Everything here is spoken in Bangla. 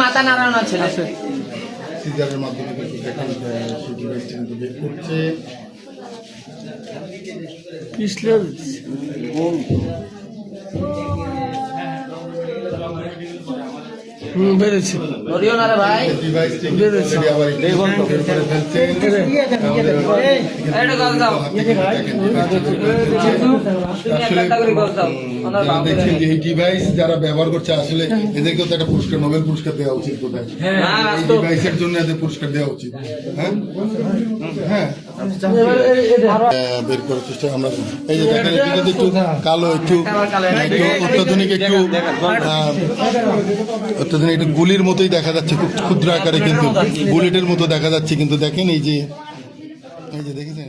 মাথা নাড়ানো ছেলে সিজারের মাধ্যমে কিন্তু বের করছে বেড়েছে ভাই দেখছেন যে এই ডিভাইস যারা ব্যবহার করছে আসলে এদেরকেও তো একটা পুরস্কার, নোবেল পুরস্কার দেওয়া উচিত বোধহয়। এই ডিভাইসের জন্য এদের পুরস্কার দেওয়া উচিত। হ্যাঁ হ্যাঁ বের করার চেষ্টা আমরা এই যে দেখেন একটু কালো একটু অত্যাধুনিক একটু গুলির মতোই দেখা যাচ্ছে, খুব ক্ষুদ্র আকারে কিন্তু বুলেটের মতো দেখা যাচ্ছে, কিন্তু দেখেন এই যে দেখেছেন